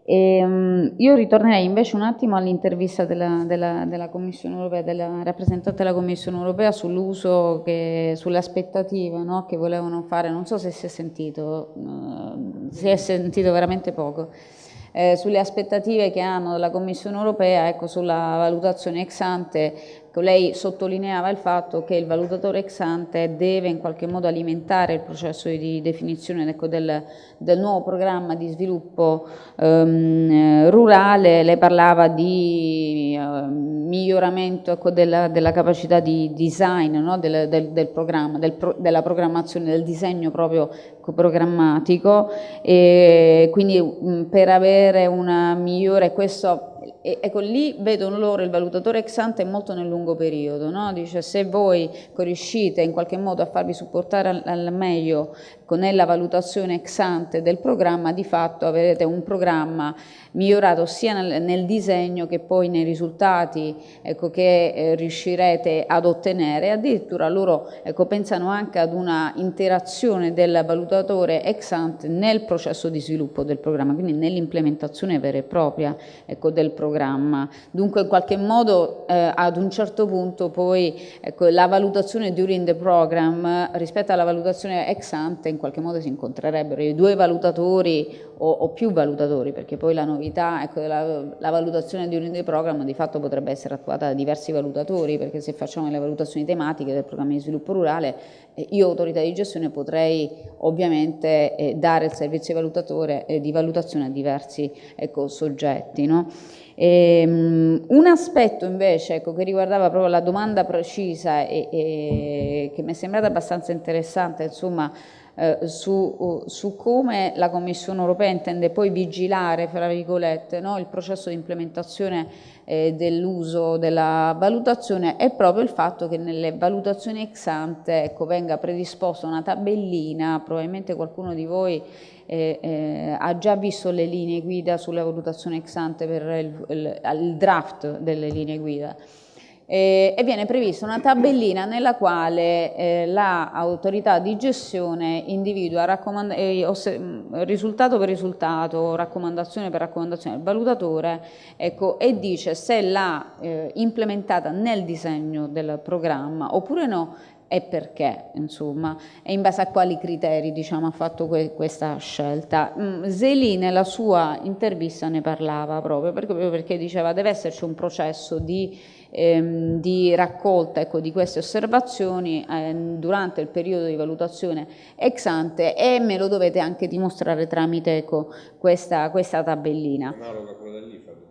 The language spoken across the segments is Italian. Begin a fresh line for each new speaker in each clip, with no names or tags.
Io ritornerei invece un attimo all'intervista della Commissione europea, della rappresentante della Commissione europea sull'uso, sulle aspettative, no, che volevano fare, non so se si è sentito veramente poco, sulle aspettative che hanno dalla Commissione europea, ecco, sulla valutazione ex ante. Lei sottolineava il fatto che il valutatore ex ante deve in qualche modo alimentare il processo di definizione, ecco, del nuovo programma di sviluppo rurale. Lei parlava di miglioramento, ecco, della capacità di design, no, del programma, della programmazione, del disegno proprio programmatico, e quindi per avere una migliore, questo. Ecco, lì vedono loro il valutatore ex ante molto nel lungo periodo, no? Dice, se voi riuscite in qualche modo a farvi supportare al meglio nella valutazione ex ante del programma, di fatto avrete un programma migliorato sia nel disegno che poi nei risultati, ecco, che riuscirete ad ottenere. Addirittura loro, ecco, pensano anche ad una interazione del valutatore ex ante nel processo di sviluppo del programma, quindi nell'implementazione vera e propria, ecco, del programma. Dunque in qualche modo ad un certo punto poi, ecco, la valutazione during the program rispetto alla valutazione ex ante in qualche modo si incontrerebbero i due valutatori o più valutatori, perché poi la novità, ecco, la valutazione during the program di fatto potrebbe essere attuata da diversi valutatori, perché se facciamo le valutazioni tematiche del programma di sviluppo rurale, io autorità di gestione potrei ovviamente dare il servizio di valutazione a diversi, ecco, soggetti, no? Un aspetto invece, ecco, che riguardava proprio la domanda precisa e che mi è sembrata abbastanza interessante, insomma, su come la Commissione europea intende poi vigilare, fra virgolette, no, il processo di implementazione dell'uso della valutazione, è proprio il fatto che nelle valutazioni ex ante, ecco, venga predisposta una tabellina. Probabilmente qualcuno di voi ha già visto le linee guida sulla valutazione ex ante per il draft delle linee guida. E viene prevista una tabellina nella quale l'autorità di gestione individua risultato per risultato, raccomandazione per raccomandazione del valutatore, ecco, e dice se l'ha implementata nel disegno del programma oppure no, e perché, insomma, e in base a quali criteri, diciamo, ha fatto questa scelta. Zeli nella sua intervista ne parlava proprio perché diceva deve esserci un processo di raccolta, ecco, di queste osservazioni durante il periodo di valutazione ex ante, e me lo dovete anche dimostrare tramite, ecco, questa tabellina.
Analoga a quella dell'IFAD.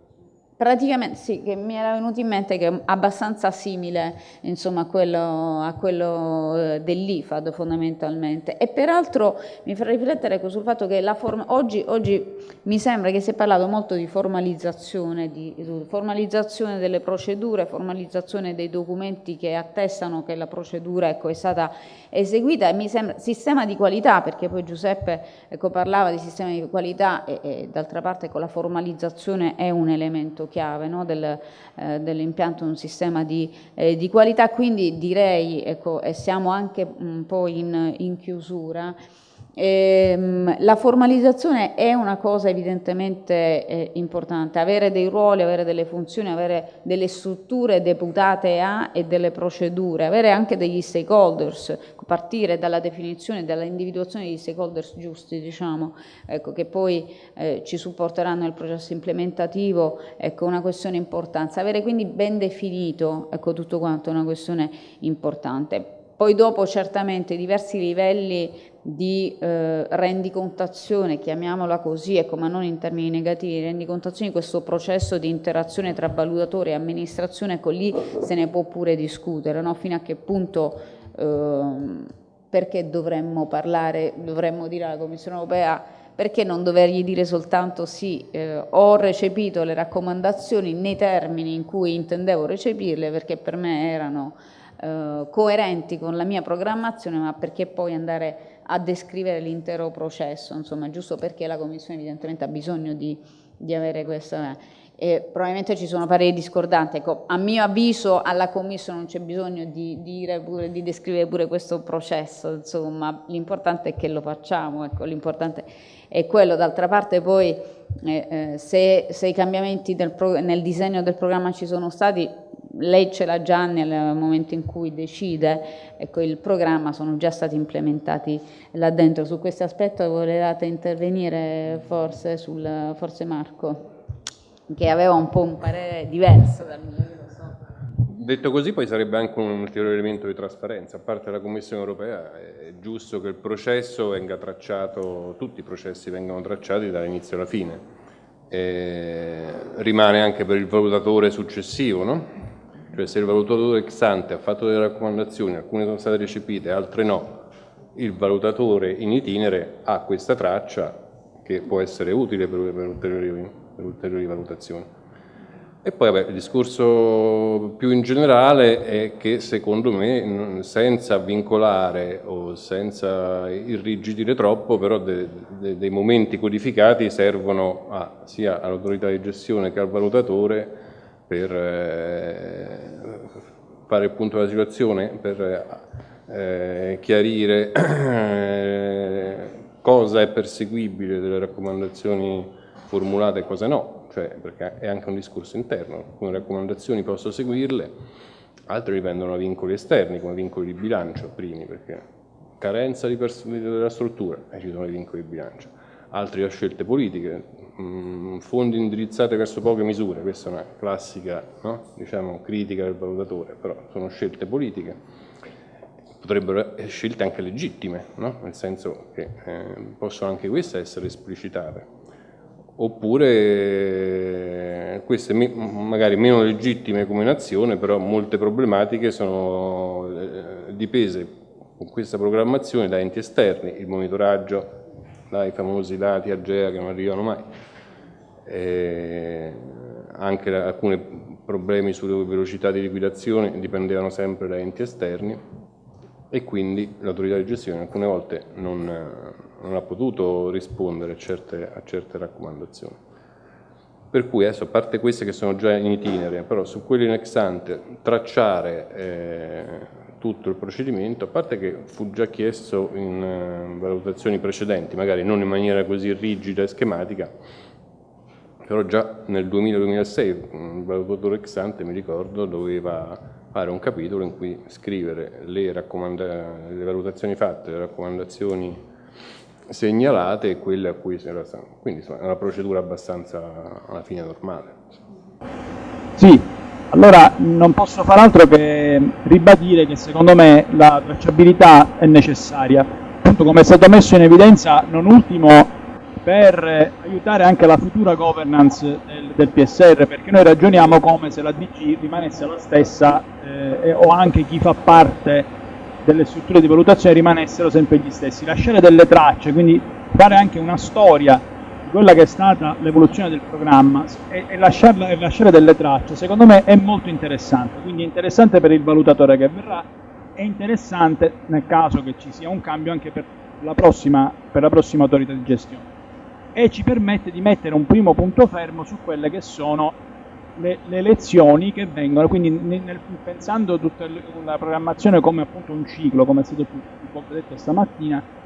Praticamente sì, che mi era venuto in mente che è abbastanza simile, insomma, a quello dell'IFAD fondamentalmente. E peraltro mi fa riflettere, ecco, sul fatto che oggi mi sembra che si è parlato molto di formalizzazione delle procedure, formalizzazione dei documenti che attestano che la procedura, ecco, è stata eseguita, e mi sembra sistema di qualità, perché poi Giuseppe, ecco, parlava di sistema di qualità e d'altra parte, ecco, la formalizzazione è un elemento chiave, no, dell'impianto di un sistema di qualità. Quindi direi, ecco, e siamo anche un po' in chiusura, la formalizzazione è una cosa evidentemente importante, avere dei ruoli, avere delle funzioni, avere delle strutture deputate a e delle procedure, avere anche degli stakeholders, partire dalla definizione, dalla individuazione degli stakeholders giusti, diciamo, ecco, che poi ci supporteranno nel processo implementativo, ecco, una questione importante. Avere quindi ben definito, ecco, tutto quanto è una questione importante. Poi dopo certamente diversi livelli di rendicontazione, chiamiamola così, ecco, ma non in termini negativi, rendicontazione di questo processo di interazione tra valutatore e amministrazione, ecco, lì se ne può pure discutere, no? Fino a che punto, perché dovremmo dire alla Commissione europea, perché non dovergli dire soltanto sì, ho recepito le raccomandazioni nei termini in cui intendevo recepirle, perché per me erano coerenti con la mia programmazione, ma perché poi andare a descrivere l'intero processo, insomma, giusto perché la Commissione evidentemente ha bisogno di avere questa. e probabilmente ci sono pareri discordanti. Ecco, a mio avviso alla Commissione non c'è bisogno di descrivere pure questo processo, insomma, l'importante è che lo facciamo, ecco, l'importante è quello. D'altra parte poi se i cambiamenti nel disegno del programma ci sono stati, lei ce l'ha già nel momento in cui decide, ecco, il programma, sono già stati implementati là dentro. Su questo aspetto volevate intervenire forse Marco, che aveva un po' un parere diverso dal mio, lo so.
Detto così, poi sarebbe anche un ulteriore elemento di trasparenza. A parte la Commissione europea, è giusto che il processo venga tracciato, tutti i processi vengano tracciati dall'inizio alla fine. Rimane anche per il valutatore successivo, no? Cioè, se il valutatore ex ante ha fatto delle raccomandazioni, alcune sono state recepite, altre no, il valutatore in itinere ha questa traccia che può essere utile per ulteriori valutazioni. E poi vabbè, il discorso più in generale è che secondo me, senza vincolare o senza irrigidire troppo, però dei momenti codificati servono sia all'autorità di gestione che al valutatore per fare il punto della situazione, per chiarire cosa è perseguibile delle raccomandazioni formulate e cosa no, cioè, perché è anche un discorso interno. Alcune raccomandazioni posso seguirle, altre dipendono da vincoli esterni, come vincoli di bilancio, primi, perché carenza della struttura, ci sono i vincoli di bilancio, altri da scelte politiche, fondi indirizzati verso poche misure, questa è una classica, no? Diciamo, critica del valutatore, però sono scelte politiche, potrebbero essere scelte anche legittime, no? Nel senso che possono anche queste essere esplicitate, oppure queste magari meno legittime come nazione, però molte problematiche sono dipese con questa programmazione da enti esterni, il monitoraggio, dai famosi dati AGEA che non arrivano mai, anche alcuni problemi sulle velocità di liquidazione dipendevano sempre da enti esterni e quindi l'autorità di gestione alcune volte non ha potuto rispondere a certe raccomandazioni. Per cui adesso, a parte queste che sono già in itinere, però su quelli in ex ante tracciare tutto il procedimento, a parte che fu già chiesto in valutazioni precedenti, magari non in maniera così rigida e schematica, però già nel 2000-2006 il valutatore ex ante, mi ricordo, doveva fare un capitolo in cui scrivere le valutazioni fatte, le raccomandazioni segnalate e quelle a cui si era stato. Quindi insomma, è una procedura abbastanza alla fine normale.
Sì. Allora non posso far altro che ribadire che secondo me la tracciabilità è necessaria, appunto come è stato messo in evidenza, non ultimo per aiutare anche la futura governance del PSR, perché noi ragioniamo come se la DG rimanesse la stessa o anche chi fa parte delle strutture di valutazione rimanessero sempre gli stessi. Lasciare delle tracce, quindi fare anche una storia quella che è stata l'evoluzione del programma e lasciare delle tracce, secondo me è molto interessante, quindi è interessante per il valutatore che verrà, è interessante nel caso che ci sia un cambio anche per la prossima autorità di gestione e ci permette di mettere un primo punto fermo su quelle che sono le lezioni che vengono, quindi pensando tutta la programmazione come appunto un ciclo, come è stato più volte detto stamattina,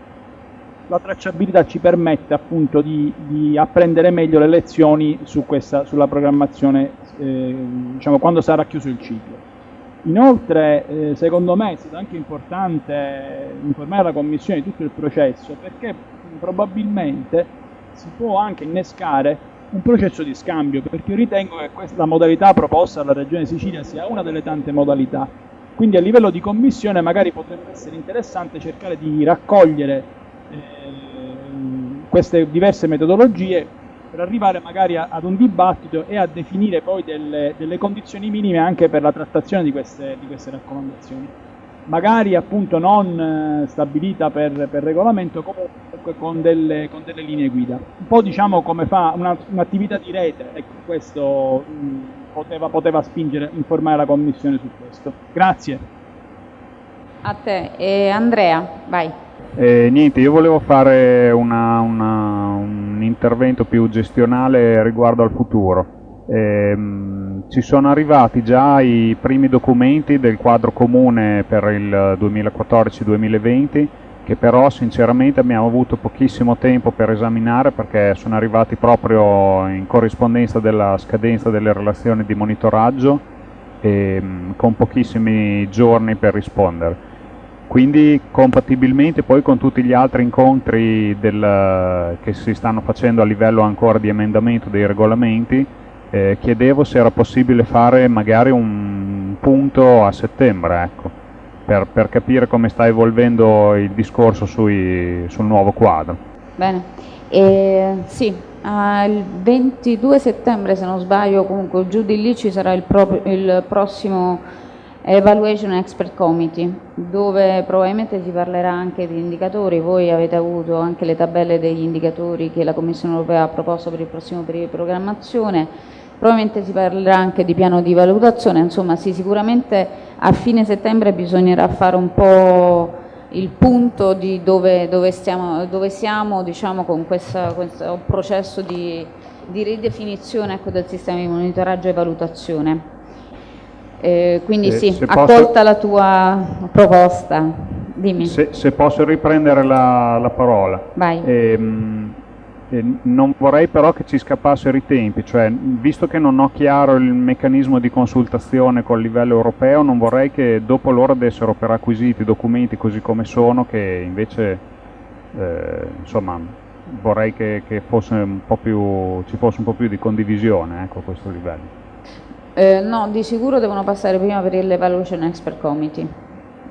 la tracciabilità ci permette appunto di apprendere meglio le lezioni sulla programmazione, diciamo, quando sarà chiuso il ciclo. Inoltre, secondo me è stato anche importante informare la Commissione di tutto il processo, perché probabilmente si può anche innescare un processo di scambio, perché io ritengo che questa modalità proposta dalla Regione Sicilia sia una delle tante modalità. Quindi a livello di Commissione magari potrebbe essere interessante cercare di raccogliere queste diverse metodologie per arrivare magari ad un dibattito e a definire poi delle condizioni minime anche per la trattazione di queste raccomandazioni, magari appunto non stabilita per regolamento, comunque con delle linee guida, un po' diciamo come fa un'attività di rete. Ecco, questo poteva spingere, informare la Commissione su questo. Grazie.
A te. Andrea, vai.
Niente, io volevo fare un intervento più gestionale riguardo al futuro. Ci sono arrivati già i primi documenti del quadro comune per il 2014-2020, che però sinceramente abbiamo avuto pochissimo tempo per esaminare perché sono arrivati proprio in corrispondenza della scadenza delle relazioni di monitoraggio e con pochissimi giorni per rispondere. Quindi compatibilmente poi con tutti gli altri incontri che si stanno facendo a livello ancora di emendamento dei regolamenti, chiedevo se era possibile fare magari un punto a settembre, ecco, per capire come sta evolvendo il discorso sul nuovo quadro.
Bene, sì, il 22 settembre se non sbaglio, comunque giù di lì ci sarà il prossimo Evaluation Expert Committee, dove probabilmente si parlerà anche di indicatori. Voi avete avuto anche le tabelle degli indicatori che la Commissione Europea ha proposto per il prossimo periodo di programmazione. Probabilmente si parlerà anche di piano di valutazione, insomma sì, sicuramente a fine settembre bisognerà fare un po' il punto di dove siamo diciamo, con questo processo di ridefinizione, ecco, del sistema di monitoraggio e valutazione. Quindi sì, accolta la tua proposta. Dimmi.
Se posso riprendere la parola.
Vai.
Non vorrei però che ci scappassero i tempi, cioè visto che non ho chiaro il meccanismo di consultazione col livello europeo, non vorrei che dopo loro dessero per acquisiti i documenti così come sono, che invece insomma vorrei che ci fosse un po' più di condivisione, ecco, a questo livello.
No, di sicuro devono passare prima per l'Evaluation Expert Committee.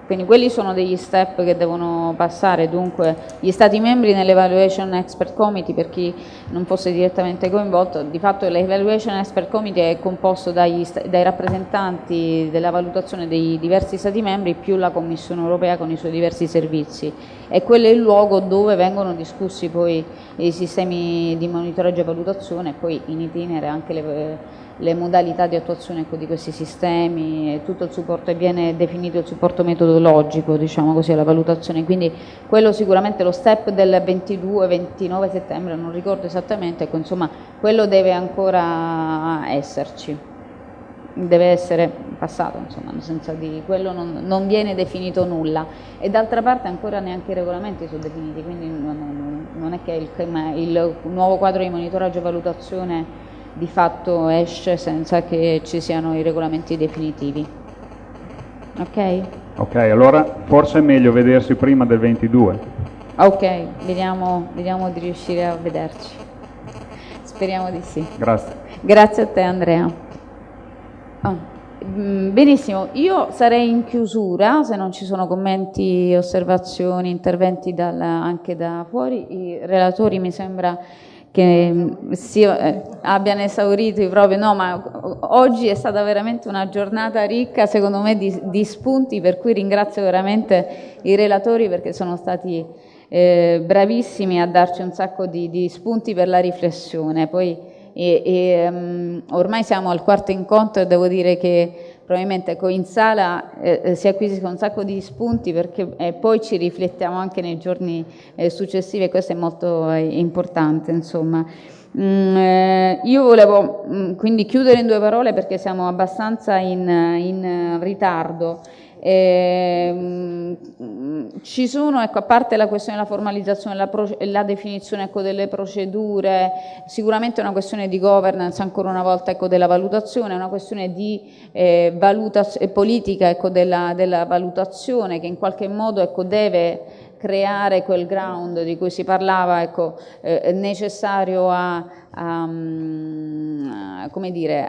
Quindi quelli sono degli step che devono passare, dunque gli Stati membri nell'Evaluation Expert Committee, per chi non fosse direttamente coinvolto, di fatto l'Evaluation Expert Committee è composto dai rappresentanti della valutazione dei diversi Stati membri più la Commissione Europea con i suoi diversi servizi, e quello è il luogo dove vengono discussi poi i sistemi di monitoraggio e valutazione e poi in itinere anche le modalità di attuazione, ecco, di questi sistemi e tutto il supporto, e viene definito il supporto metodologico, diciamo così, alla valutazione. Quindi quello sicuramente lo step del 22-29 settembre, non ricordo esattamente, ecco, insomma quello deve ancora esserci, deve essere passato, insomma, senza di quello non viene definito nulla, e d'altra parte ancora neanche i regolamenti sono definiti, quindi non è che il nuovo quadro di monitoraggio e valutazione di fatto esce senza che ci siano i regolamenti definitivi. Ok?
Ok, allora forse è meglio vedersi prima del 22.
Ok, vediamo di riuscire a vederci. Speriamo di sì.
Grazie.
Grazie a te, Andrea. Benissimo, io sarei in chiusura, se non ci sono commenti, osservazioni, interventi anche da fuori. I relatori mi sembra che abbiano esaurito proprio, no, ma oggi è stata veramente una giornata ricca, secondo me, di spunti, per cui ringrazio veramente i relatori perché sono stati bravissimi a darci un sacco di spunti per la riflessione. Poi ormai siamo al quarto incontro e devo dire che probabilmente, ecco, in sala si acquisiscono un sacco di spunti, perché poi ci riflettiamo anche nei giorni successivi, e questo è molto importante, insomma. Io volevo quindi chiudere in 2 parole perché siamo abbastanza in ritardo. Ci sono, ecco, a parte la questione della formalizzazione, la definizione, ecco, delle procedure, sicuramente è una questione di governance, ancora una volta, ecco, della valutazione, è una questione di politica, ecco, della valutazione, che in qualche modo, ecco, deve creare quel ground di cui si parlava, ecco, necessario come dire,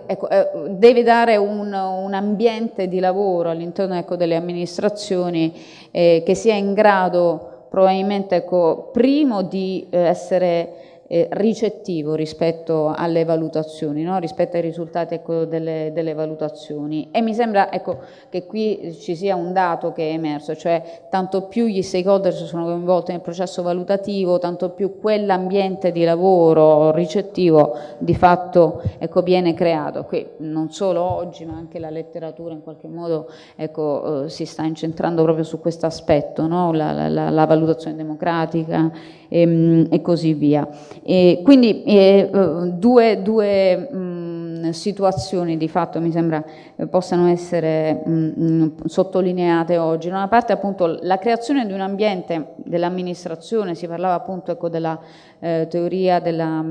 ecco, deve dare un ambiente di lavoro all'interno, ecco, delle amministrazioni che sia in grado probabilmente, ecco, primo di essere ricettivo rispetto alle valutazioni, no? Rispetto ai risultati, ecco, delle valutazioni. E mi sembra, ecco, che qui ci sia un dato che è emerso, cioè tanto più gli stakeholder sono coinvolti nel processo valutativo, tanto più quell'ambiente di lavoro ricettivo di fatto, ecco, viene creato. Qui non solo oggi, ma anche la letteratura in qualche modo, ecco, si sta incentrando proprio su questo aspetto, no? La valutazione democratica e così via. E quindi due situazioni di fatto mi sembra possano essere sottolineate oggi. Da una parte appunto la creazione di un ambiente dell'amministrazione, si parlava appunto ecco, della teoria della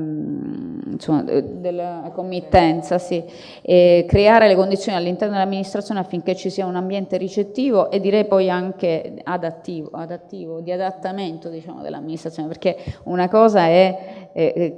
committenza, sì, e creare le condizioni all'interno dell'amministrazione affinché ci sia un ambiente ricettivo e direi poi anche adattivo, di adattamento diciamo, dell'amministrazione, perché una cosa è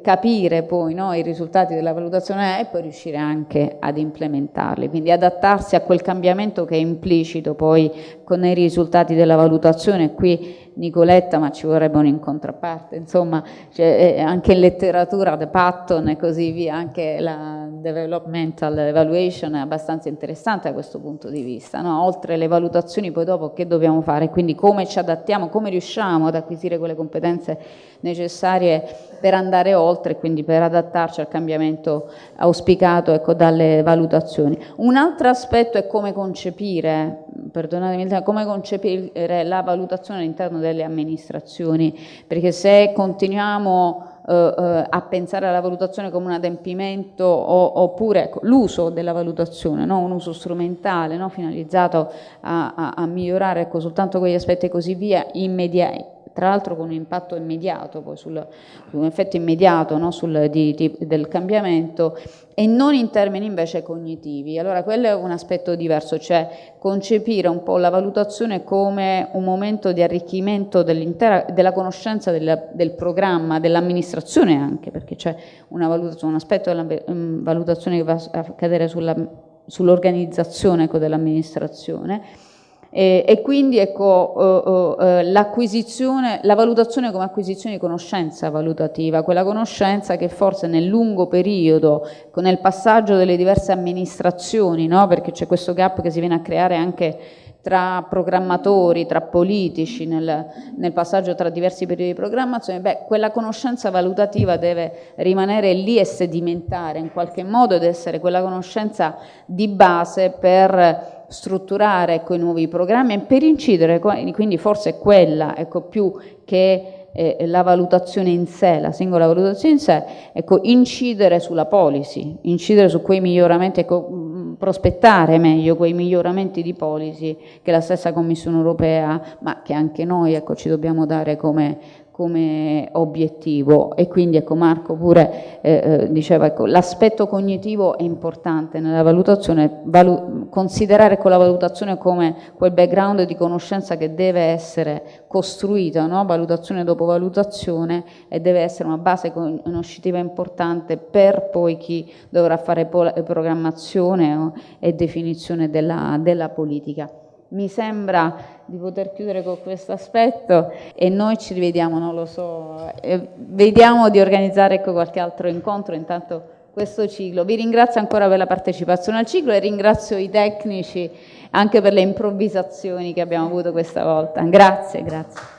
capire poi no, i risultati della valutazione e poi riuscire anche ad implementarli, quindi adattarsi a quel cambiamento che è implicito poi con i risultati della valutazione. Qui Nicoletta, ma ci vorrebbe un in contrapparte, insomma, cioè, anche in letteratura, The Patton e così via, anche la developmental evaluation è abbastanza interessante da questo punto di vista, no? Oltre le valutazioni poi dopo che dobbiamo fare, quindi come ci adattiamo, come riusciamo ad acquisire quelle competenze necessarie per andare oltre, quindi per adattarci al cambiamento auspicato ecco, dalle valutazioni. Un altro aspetto è come concepire, perdonatemi, come concepire la valutazione all'interno delle amministrazioni, perché se continuiamo a pensare alla valutazione come un adempimento oppure ecco, l'uso della valutazione, no? Un uso strumentale no? Finalizzato a migliorare ecco, soltanto quegli aspetti e così via, immediati, tra l'altro con un impatto immediato, poi un effetto immediato no? Del cambiamento, e non in termini invece cognitivi. Allora quello è un aspetto diverso, cioè concepire un po' la valutazione come un momento di arricchimento della conoscenza del programma, dell'amministrazione anche, perché c'è una valutazione, un aspetto della valutazione che va a cadere sull'organizzazione ecco, dell'amministrazione. E quindi ecco, la valutazione come acquisizione di conoscenza valutativa, quella conoscenza che forse nel lungo periodo, nel passaggio delle diverse amministrazioni, no? Perché c'è questo gap che si viene a creare anche tra programmatori, tra politici, nel passaggio tra diversi periodi di programmazione, quella conoscenza valutativa deve rimanere lì e sedimentare in qualche modo ed essere quella conoscenza di base per strutturare ecco, i nuovi programmi e per incidere, quindi forse è quella ecco, più che la valutazione in sé, la singola valutazione in sé, ecco, incidere sulla policy, incidere su quei miglioramenti, ecco, prospettare meglio quei miglioramenti di policy che la stessa Commissione europea, ma che anche noi ecco, ci dobbiamo dare come obiettivo. E quindi ecco, Marco pure diceva ecco, l'aspetto cognitivo è importante nella valutazione, considerare con la valutazione come quel background di conoscenza che deve essere costruito, no? Valutazione dopo valutazione, e deve essere una base conoscitiva importante per poi chi dovrà fare programmazione e definizione della politica. Mi sembra di poter chiudere con questo aspetto e noi ci rivediamo, non lo so, vediamo di organizzare ecco, qualche altro incontro, intanto questo ciclo. Vi ringrazio ancora per la partecipazione al ciclo e ringrazio i tecnici anche per le improvvisazioni che abbiamo avuto questa volta. Grazie, grazie.